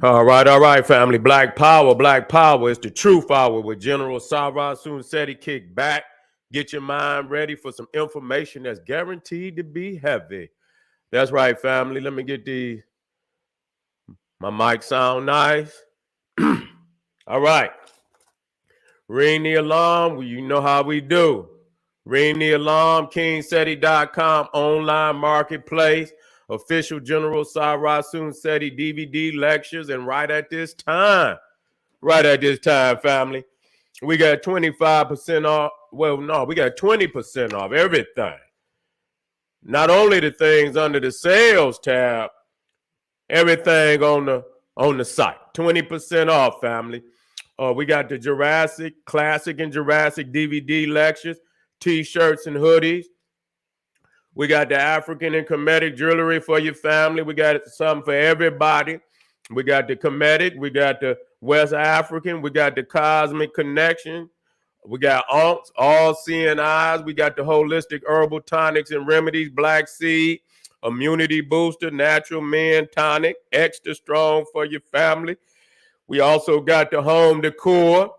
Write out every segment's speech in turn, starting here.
All right, family. Black Power is the truth hour with General Sarah Seti. Kick back, get your mind ready for some information that's guaranteed to be heavy. That's right, family. Let me get my mic sound nice. All right. Ring the alarm. Well, you know how we do. Ring the alarm, KingSeti.com, online marketplace, official General Sarah Seti DVD lectures, and right at this time, family, we got 25% off. Well, no, we got 20% off everything. Not only the things under the sales tab, everything on the site. 20% off, family. We got the Jurassic, Classic and Jurassic DVD lectures, t-shirts and hoodies. We got the African and Kemetic jewelry for your family. We got something for everybody. We got the Kemetic. We got the West African. We got the Cosmic Connection. We got Unks, all seeing eyes. We got the holistic herbal tonics and remedies, Black Seed, immunity booster, natural men tonic, extra strong for your family. We also got the home decor,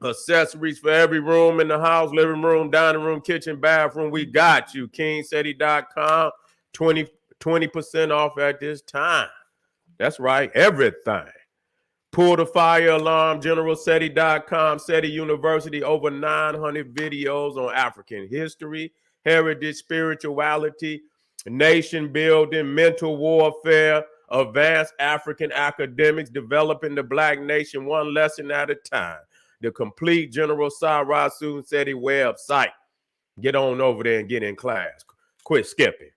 accessories for every room in the house, living room, dining room, kitchen, bathroom. We got you. KingSeti.com, 20% off at this time. That's right, everything. Pull the fire alarm, GeneralSeti.com, Seti University, over 900 videos on African history, heritage, spirituality, nation building, mental warfare, advanced African academics, developing the Black nation one lesson at a time. The complete General Sarah Seti website. Get on over there and get in class. Quit skipping.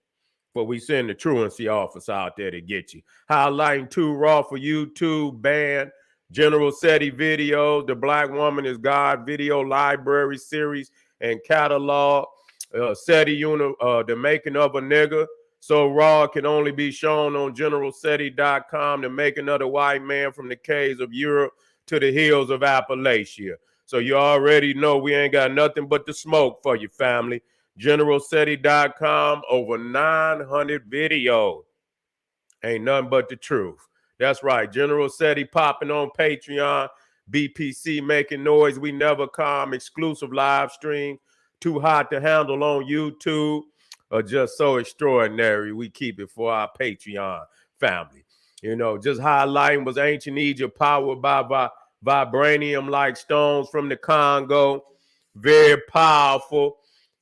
But we send the truancy officer out there to get you. Highlighting 2 Raw for YouTube, band, General Seti videos, The Black Woman is God video library series and catalog, Seti The Making of a Nigga. So Raw can only be shown on GeneralSeti.com, The Making of the White Man from the Caves of Europe to the hills of Appalachia. So you already know we ain't got nothing but the smoke for you, family. GeneralSeti.com, over 900 videos. Ain't nothing but the truth. That's right. General Seti popping on Patreon. BPC making noise. We never calm. Exclusive live stream. Too hot to handle on YouTube. Or just so extraordinary. We keep it for our Patreon family. You know, just highlighting was ancient Egypt powered by vibranium-like stones from the Congo. Very powerful.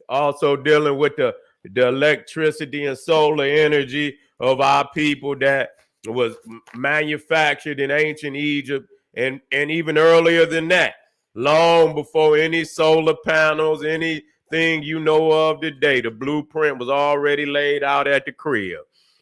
Also dealing with the electricity and solar energy of our people that was manufactured in ancient Egypt and even earlier than that, long before any solar panels, anything you know of today. The blueprint was already laid out at the crib.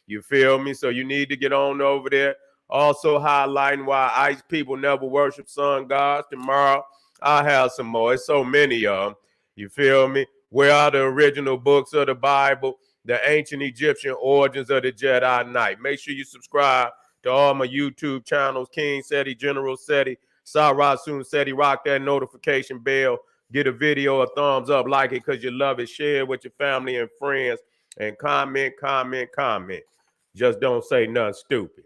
You feel me? So you need to get on over there. Also highlighting why ice people never worship sun gods. Tomorrow I'll have some more. It's so many of them. You feel me? Where are the original books of the Bible? The ancient Egyptian origins of the Jedi Knight. Make sure you subscribe to all my YouTube channels, King Seti, General Seti, Sarah Seti. Rock that notification bell. Get a video a thumbs up, like it because you love it. Share it with your family and friends. And comment. Just don't say nothing stupid.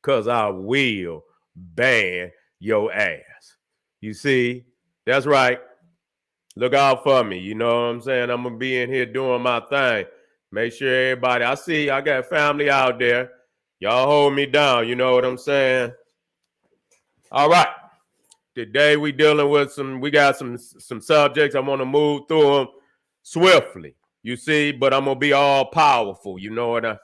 Because I will ban your ass. You see? That's right. Look out for me. You know what I'm saying? I'm going to be in here doing my thing. Make sure everybody, I got family out there. Y'all hold me down. You know what I'm saying? All right. Today we dealing with we got some subjects. I want to move through them swiftly. You see, but I'm going to be all powerful. You know what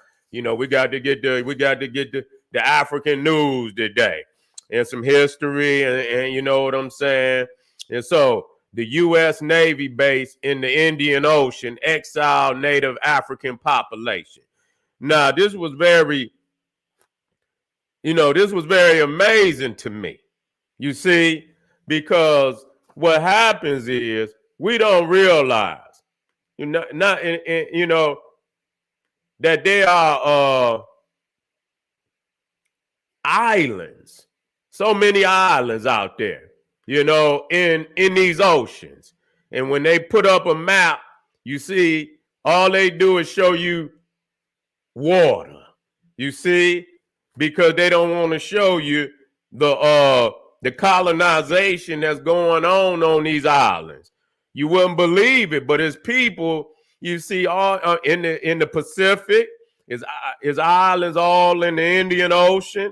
we got to get the African news today and some history and you know what I'm saying? And so the U.S. Navy base in the Indian Ocean, exiled Native African population. Now, this was very amazing to me. You see, because what happens is we don't realize, that there are islands, so many islands out there. In these oceans. And when they put up a map, you see, all they do is show you water. You see, because they don't want to show you the colonization that's going on these islands. You wouldn't believe it, but it's people you see all in the Pacific. Is islands all in the Indian Ocean,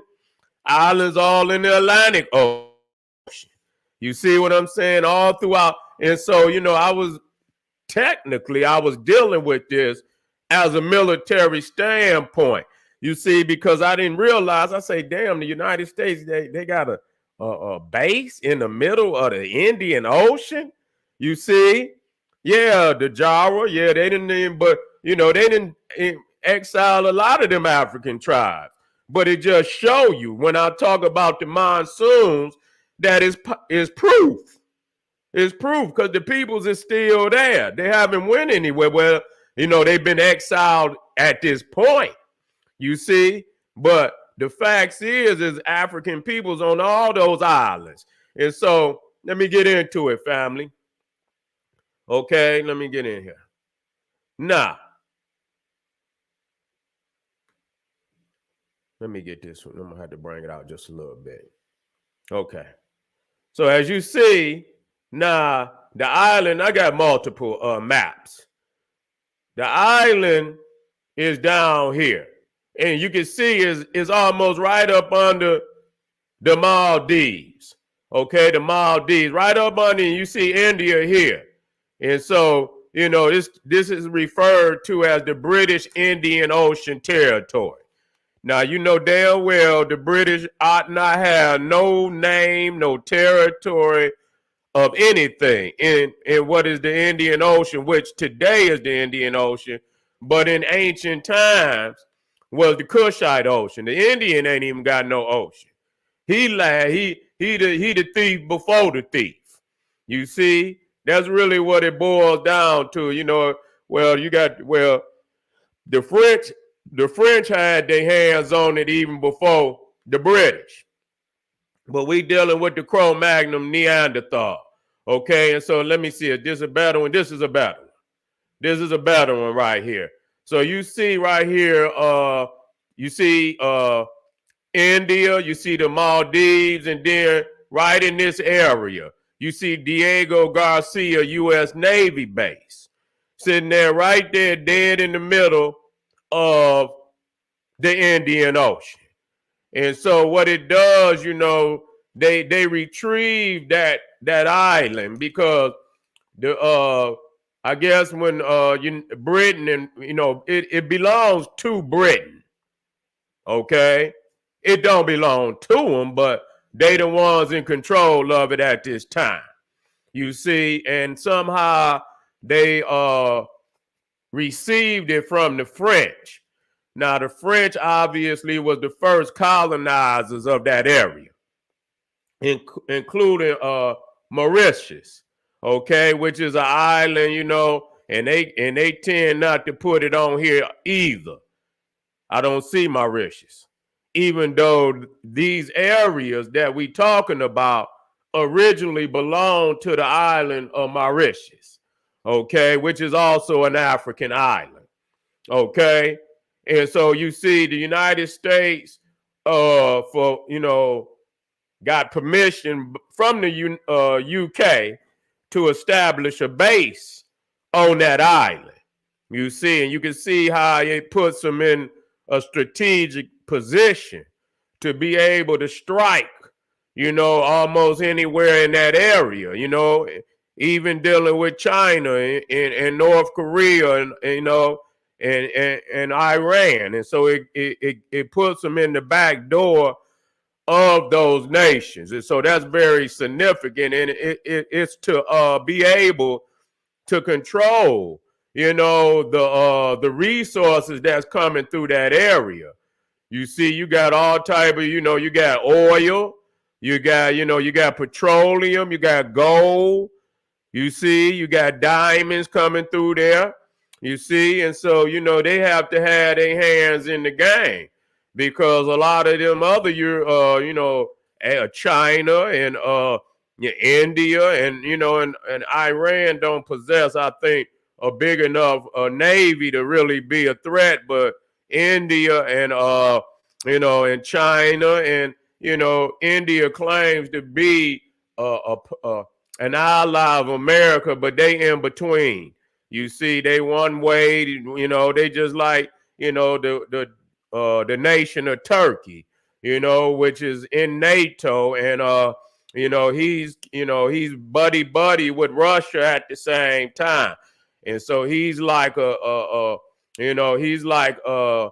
islands all in the Atlantic Ocean. You see what I'm saying? All throughout. And so, I was dealing with this as a military standpoint. You see, because I didn't realize, I say, damn, the United States, they got a base in the middle of the Indian Ocean. You see? Yeah, the Jawa, yeah, they didn't, but, they didn't exile a lot of them African tribes. But it just show you when I talk about the monsoons, that is proof. It's proof because the peoples is still there. They haven't went anywhere. Well, they've been exiled at this point, you see. But the facts is African peoples on all those islands. And so let me get into it, family. Okay, let me get in here. Now, let me get this one. I'm going to have to bring it out just a little bit. Okay. So as you see, now the island, I got multiple maps. The island is down here. And you can see is almost right up under the Maldives. Okay, the Maldives, right up under, and you see India here. And so, this is referred to as the British Indian Ocean Territory. Now, you know damn well the British ought not have no name, no territory of anything in what is the Indian Ocean, which today is the Indian Ocean, but in ancient times was the Kushite Ocean. The Indian ain't even got no ocean. He the thief before the thief. You see, that's really what it boils down to. The French had their hands on it even before the British. But we dealing with the Cro-Magnon Neanderthal. Okay, and so let me see. Is this a better one? This is a better one. This is a better one right here. So you see right here, you see India, you see the Maldives, and then right in this area, you see Diego Garcia U.S. Navy base. Sitting there right there, dead in the middle of the Indian Ocean. And so what it does, they retrieve that island because I guess when Britain and it belongs to Britain. Okay, it don't belong to them, but they the ones in control of it at this time. You see, and somehow they received it from the French. Now, the French obviously was the first colonizers of that area, including Mauritius, okay, which is an island, and they tend not to put it on here either. I don't see Mauritius, even though these areas that we talking about originally belonged to the island of Mauritius, okay, which is also an African island, okay. And so you see the United States got permission from the UK to establish a base on that island. You see, and you can see how it puts them in a strategic position to be able to strike, almost anywhere in that area, even dealing with China and North Korea and Iran. And so it puts them in the back door of those nations. And so that's very significant. And it's to be able to control, the resources that's coming through that area. You see, you got all type of, you got oil, you got petroleum, you got gold. You see, you got diamonds coming through there. You see, and so, they have to have their hands in the game because a lot of them other, China and India and Iran don't possess, I think, a big enough navy to really be a threat. But India and in China, and India claims to be an ally of America, but they in between. You see, they one way. They just like the nation of Turkey, which is in NATO, and he's buddy buddy with Russia at the same time, and so he's like he's like a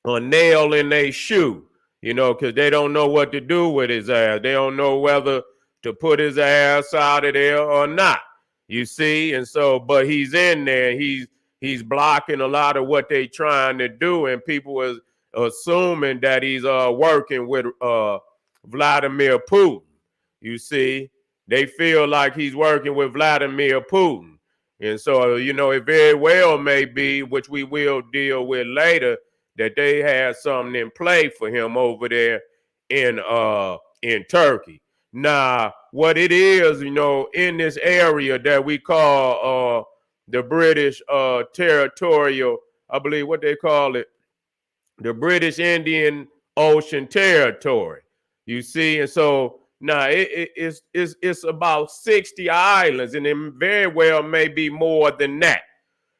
nail in their shoe, because they don't know what to do with his ass. They don't know whether to put his ass out of there or not. You see, and so, but he's in there. He's blocking a lot of what they trying to do, and people was assuming that he's working with Vladimir Putin. You see, they feel like he's working with Vladimir Putin, and so it very well may be, which we will deal with later, that they had something in play for him over there in Turkey. Now, what it is, in this area that we call the British territorial, I believe what they call it, the British Indian Ocean Territory. You see, and so now it's about 60 islands, and it very well may be more than that.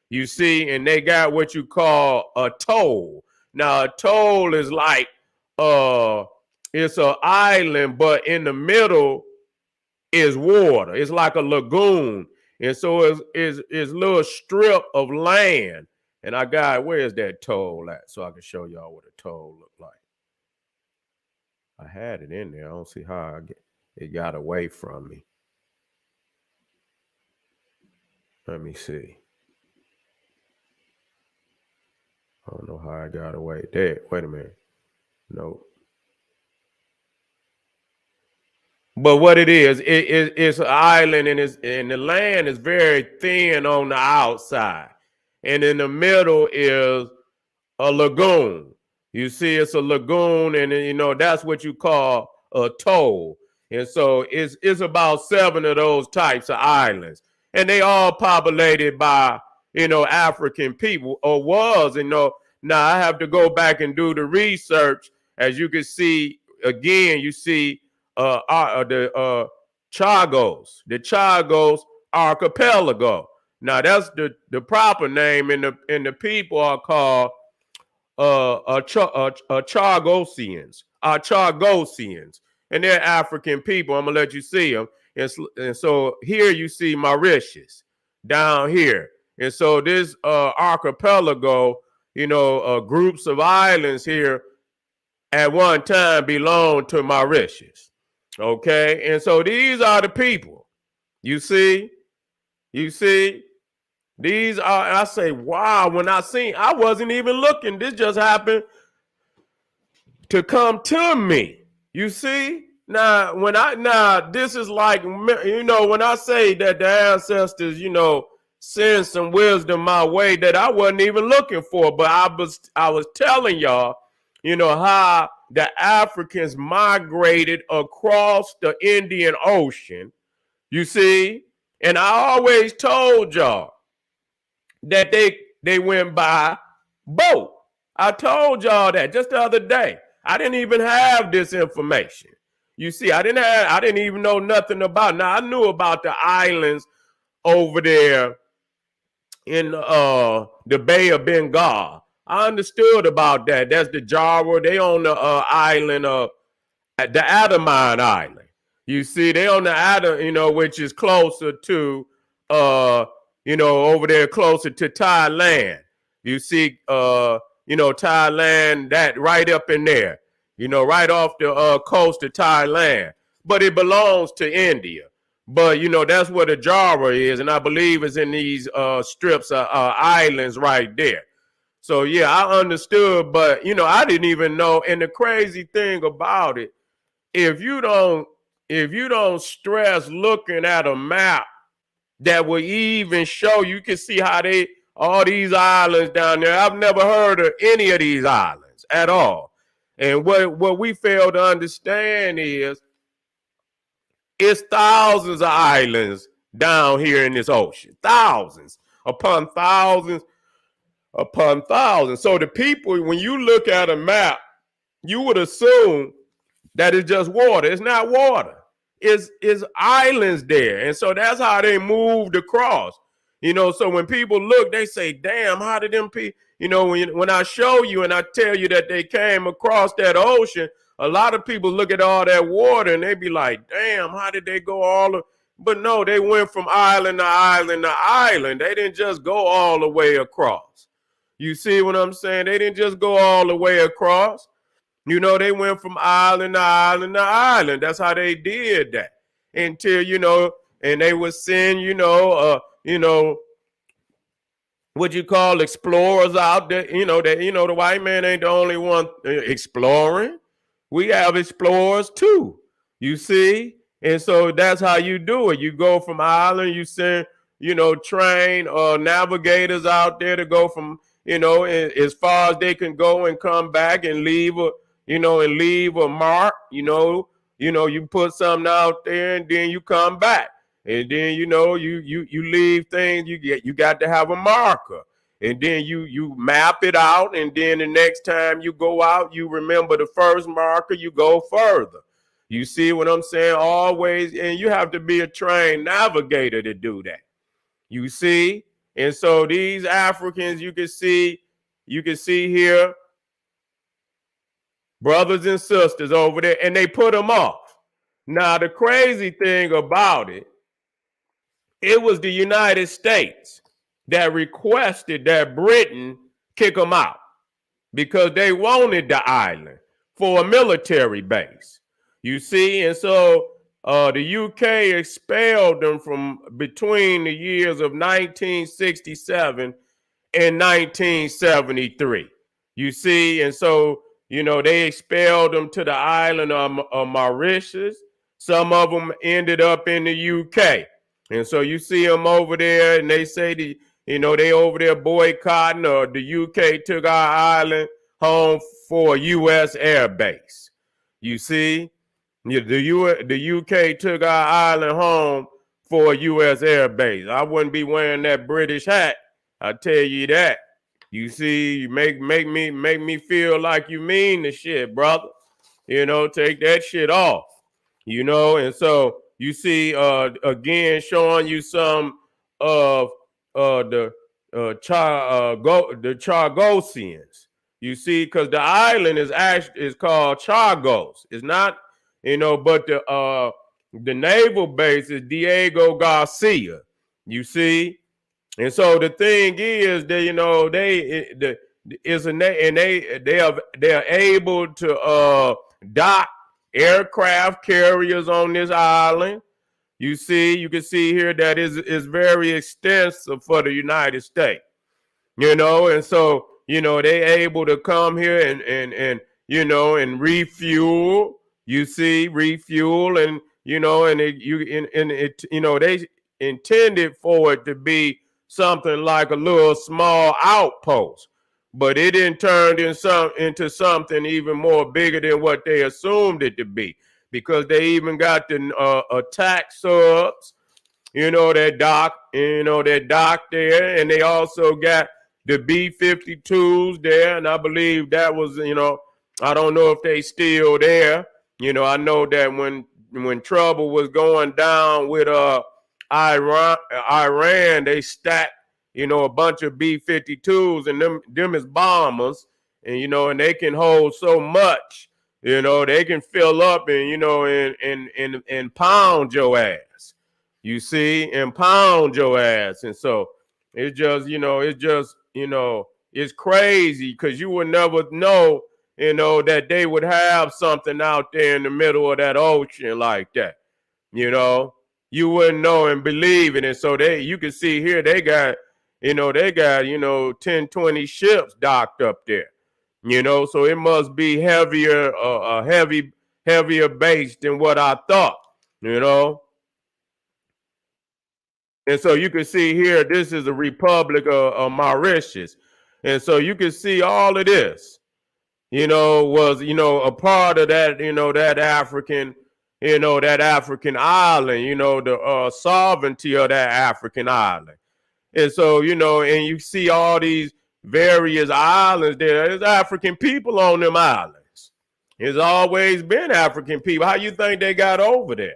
You see, and they got what you call a toll. Now, a toll is like it's an island, but in the middle is water. It's like a lagoon, and so it's a little strip of land. And I got, where's that toll at, so I can show y'all what a toll look like. I had it in there. I don't see how it got away from me. Let me see. I don't know how I got away. There, wait a minute. Nope. But what it is, it's an island, and the land is very thin on the outside. And in the middle is a lagoon. You see, it's a lagoon, and that's what you call a toll. And so it's about 7 of those types of islands. And they all populated by, African people, or was, now I have to go back and do the research. As you can see, again, you see the Chagos archipelago. Now that's the proper name, and the people are called Chagosians, and they're African people. I'm gonna let you see them. And so here you see Mauritius down here, and so this archipelago, groups of islands here at one time belonged to Mauritius. Okay, and so these are the people. You see, these are. I say, wow. When I wasn't even looking. This just happened to come to me. You see, now this is like, when I say that the ancestors, send some wisdom my way that I wasn't even looking for, but I was telling y'all, how the Africans migrated across the Indian Ocean. You see, and I always told y'all that they went by boat. I told y'all that just the other day. I didn't even have this information. You see, I didn't even know nothing about it. Now, I knew about the islands over there in the Bay of Bengal. I understood about that. That's the Java. They on the island of the Andaman Island. You see, they on the Adam, which is closer to over there closer to Thailand. You see, Thailand, that right up in there, right off the coast of Thailand. But it belongs to India. But, that's where the Java is. And I believe it's in these strips of islands right there. So, yeah, I understood. But, I didn't even know. And the crazy thing about it, if you don't stress looking at a map that will even show, you can see how all these islands down there. I've never heard of any of these islands at all. And what we fail to understand is it's thousands of islands down here in this ocean. Thousands upon thousands upon thousands. So the people, when you look at a map, you would assume that it's just water. It's not water. It's islands there. And so that's how they moved across. So when people look, they say, damn, how did them people, when I show you and I tell you that they came across that ocean, a lot of people look at all that water and they be like, damn, how did they go but no, they went from island to island to island. They didn't just go all the way across. You see what I'm saying? They didn't just go all the way across. They went from island to island to island. That's how they did that until, and they would send, what you call explorers out there. The white man ain't the only one exploring. We have explorers too, you see? And so that's how you do it. You go from island, you send, train navigators out there to go from, as far as they can go and come back and leave a mark. You put something out there and then you come back. And then, you leave things, you got to have a marker. And then you map it out, and then the next time you go out, you remember the first marker, you go further. You see what I'm saying? Always, and you have to be a trained navigator to do that. You see? And so these Africans, you can see here, brothers and sisters over there, and they put them off. Now, the crazy thing about it was the United States that requested that Britain kick them out because they wanted the island for a military base. You see, and so the UK expelled them from between the years of 1967 and 1973. You see, and so, they expelled them to the island of Mauritius. Some of them ended up in the UK. And so you see them over there, and they say they over there boycotting, or the UK took our island home for a U.S. air base. You see, the UK took our island home for a U.S. air base. I wouldn't be wearing that British hat. I tell you that. You see, you make me feel like you mean the shit, brother. Take that shit off. And so you see, again, showing you some of the Chagosians. You see, because the island is called Chagos. It's not, but the naval base is Diego Garcia. You see, and so the thing is that they're able to dock aircraft carriers on this island. You can see here that is very extensive for the United States, and so, they able to come here and refuel, refuel, and, they intended for it to be something like a little small outpost. But it didn't turn into something even more bigger than what they assumed it to be, because they even got the attack subs, that dock there, and they also got the B-52s there, and I believe that was, I don't know if they still there. I know that when trouble was going down with Iran, they stacked a bunch of B-52s, and them is bombers, and and they can hold so much, they can fill up and pound your ass, and pound your ass. And so it's just, it's crazy, because you would never know, that they would have something out there in the middle of that ocean like that. You wouldn't know and believe it. And so you can see here, they got 10, 20 ships docked up there, so it must be heavier, heavier base than what I thought, And so you can see here, this is the Republic of Mauritius. And so you can see all of this, was, a part of that, that African, that African island, the sovereignty of that African island. And so, and you see all these various islands there. There's African people on them islands. There's always been African people. How you think they got over there?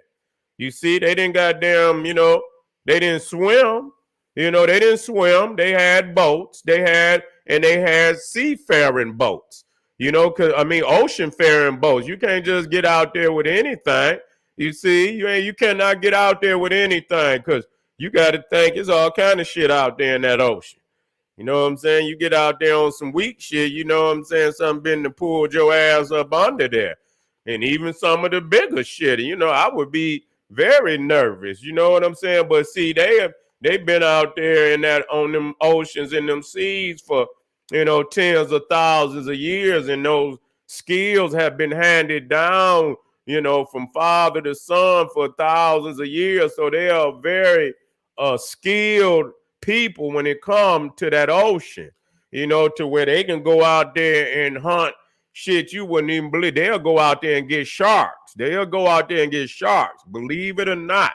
You see, they didn't goddamn, they didn't swim. They didn't swim. They had boats. They had seafaring boats. Ocean-faring boats. You can't just get out there with anything. You see, you cannot get out there with anything because you got to think it's all kind of shit out there in that ocean. You know what I'm saying? You get out there on some weak shit, you know what I'm saying? Something been to pull your ass up under there. And even some of the bigger shit, I would be very nervous, you know what I'm saying? But see, they've been out there on them oceans and them seas for, tens of thousands of years, and those skills have been handed down, from father to son for thousands of years. So they are very skilled people when it comes to that ocean, to where they can go out there and hunt shit you wouldn't even believe. They'll go out there and get sharks. Believe it or not.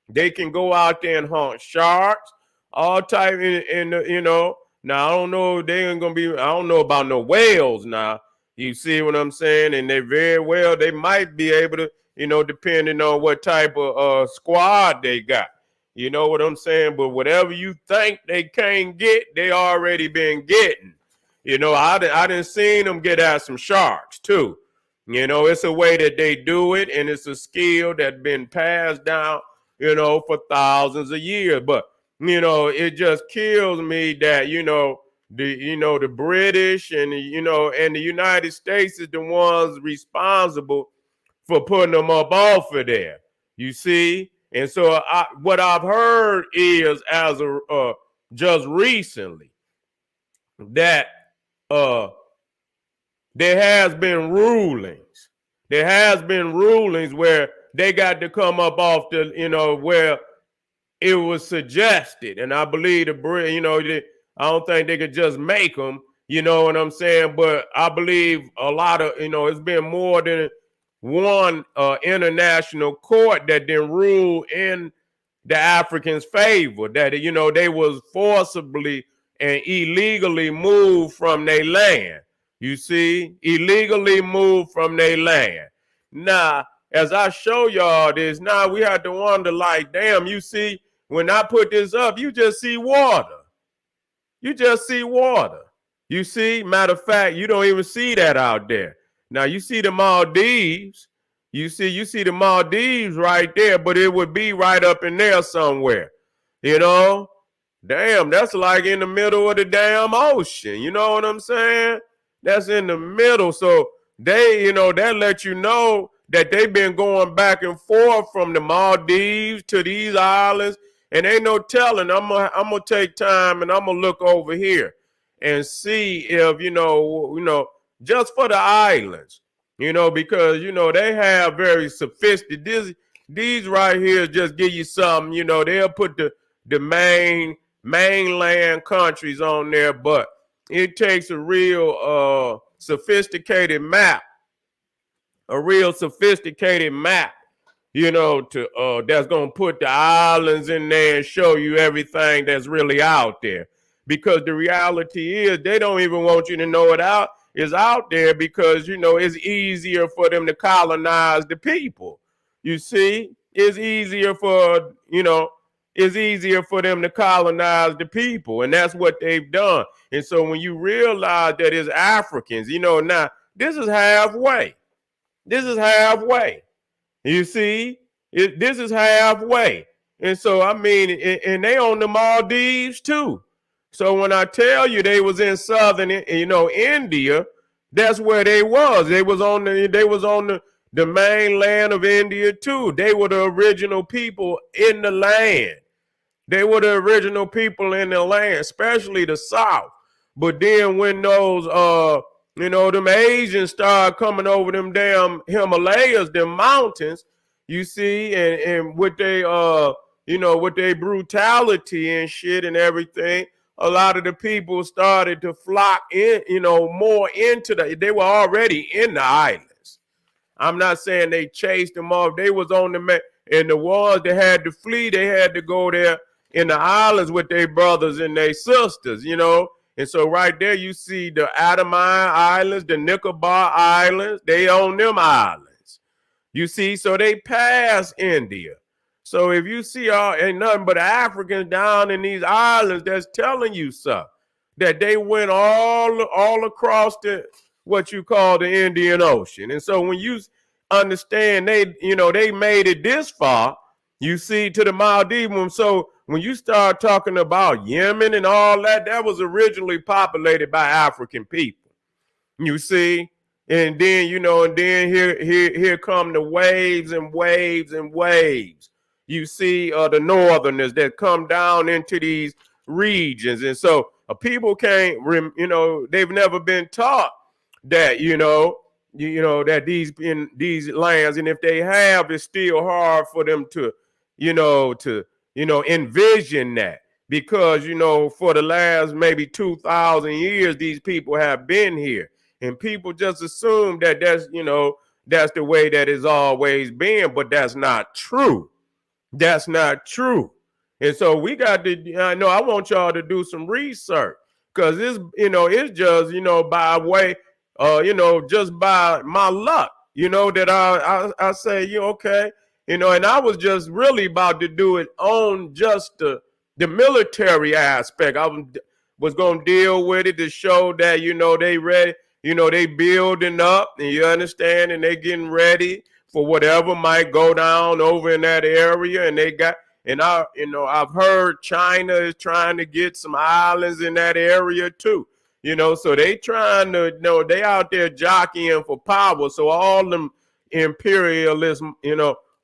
They can go out there and hunt sharks, all type now I don't know if they ain't gonna be, I don't know about no whales now. You see what I'm saying? And they might be able to, depending on what type of squad they got. You know what I'm saying? But whatever you think they can't get, they already been getting. I done seen them get at some sharks too. It's a way that they do it, and it's a skill that's been passed down, for thousands of years. But, it just kills me that, the British and, and the United States is the ones responsible for putting them up off of there. You see? And so what I've heard is just recently that there has been rulings. There has been rulings where they got to come up off the, where it was suggested. And I believe I don't think they could just make them, you know what I'm saying? But I believe a lot of, it's been more than one international court that didn't rule in the Africans' favor, that they was forcibly and illegally moved from their land. You see, illegally moved from their land. Now, as I show y'all this, now we have to wonder, like, damn, you see, when I put this up, you just see water. You just see water. You see, matter of fact, you don't even see that out there. Now you see the Maldives, you see the Maldives right there, but it would be right up in there somewhere. Damn, that's like in the middle of the damn ocean. You know what I'm saying? That's in the middle. So they, that let you know that they've been going back and forth from the Maldives to these islands, and ain't no telling. I'm gonna take time and I'm gonna look over here and see if just for the islands, because they have very sophisticated. These right here just give you something. They'll put the mainland countries on there, but it takes a real sophisticated map, to that's gonna put the islands in there and show you everything that's really out there. Because the reality is they don't even want you to know is out there because, it's easier for them to colonize the people. You see, it's easier for them to colonize the people. And that's what they've done. And so when you realize that it's Africans, now this is halfway. You see, this is halfway. And so, and they on the Maldives too. So when I tell you they was in southern, India, that's where they was. They was on the mainland of India too. They were the original people in the land. Especially the South. But then when those, them Asians start coming over them damn Himalayas, them mountains, you see, and with they, with their brutality and shit and everything, a lot of the people started to flock in, more into they were already in the islands. I'm not saying they chased them off. They was on and the ones that had to flee, they had to go there in the islands with their brothers and their sisters, And so right there, you see the Andaman Islands, the Nicobar Islands, they own them islands. You see, so they pass India. So if you see ain't nothing but Africans down in these islands that's telling you something, that they went all across what you call the Indian Ocean. And so when you understand they made it this far, you see, to the Maldives. So when you start talking about Yemen and all that, that was originally populated by African people. You see, and then and then here come the waves and waves and waves. You see, the northerners that come down into these regions, and so people can't, they've never been taught that that these lands, and if they have, it's still hard for them to envision that, because for the last maybe 2,000 years these people have been here, and people just assume that that's the way that it's always been, but that's not true. That's not true. And so we got to, I want y'all to do some research, because it's just, by way, just by my luck, that I say, okay, and I was just really about to do it on just the military aspect. I was going to deal with it to show that, they ready, they building up, and you understand, and they getting ready for whatever might go down over in that area. And they got, and I've heard China is trying to get some islands in that area too. So they trying to, they out there jockeying for power. So all them imperialist,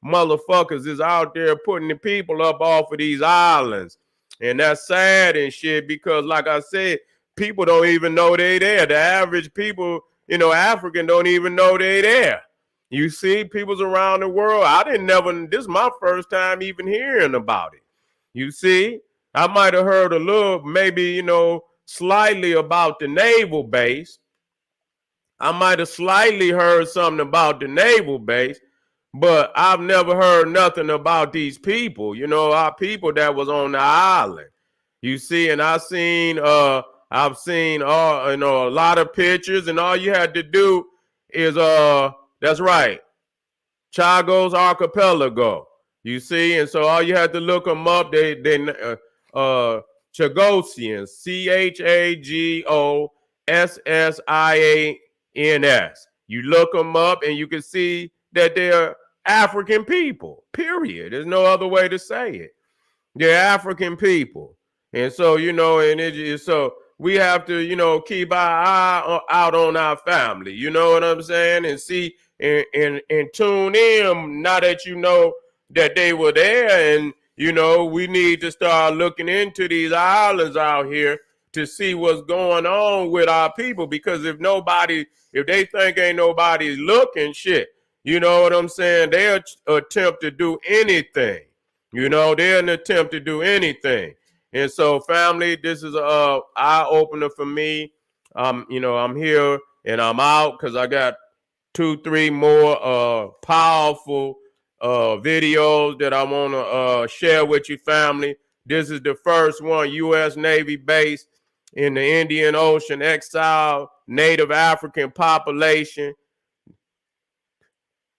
motherfuckers is out there putting the people up off of these islands. And that's sad and shit, because like I said, people don't even know they there. The average people, African, don't even know they there. You see, people's around the world, this is my first time even hearing about it. You see, I might have heard a little, maybe, slightly about the naval base. I might have slightly heard something about the naval base, but I've never heard nothing about these people, our people that was on the island. You see, and I've seen a lot of pictures, and all you had to do is that's right, Chagos Archipelago. You see, and so all you had to look them up. They Chagosians, Chagosians. You look them up, and you can see that they're African people. Period. There's no other way to say it. They're African people, and so so we have to keep our eye out on our family. You know what I'm saying, and see. And tune in now that that they were there, and we need to start looking into these islands out here to see what's going on with our people, because if they think ain't nobody looking, shit, you know what I'm saying, they'll attempt to do anything. They'll attempt to do anything. And so, family, this is a eye opener for me. I'm here and I'm out because I got 2-3 more powerful videos that I want to share with you, family. This is the first one, U.S. Navy base in the Indian Ocean, exiled Native African population.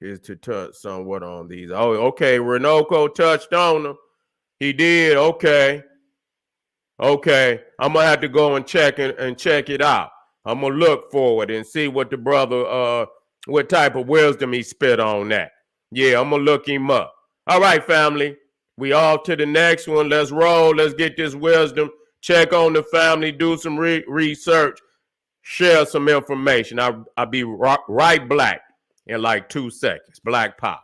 Is to touch somewhat on these. Oh, okay, Renoco touched on them. He did, okay. Okay, I'm going to have to go and check it out. I'm going to look forward and see what the brother what type of wisdom he spit on that. Yeah, I'm going to look him up. All right, family. We off to the next one. Let's roll. Let's get this wisdom. Check on the family. Do some research. Share some information. I'll be right black in like 2 seconds. Black power.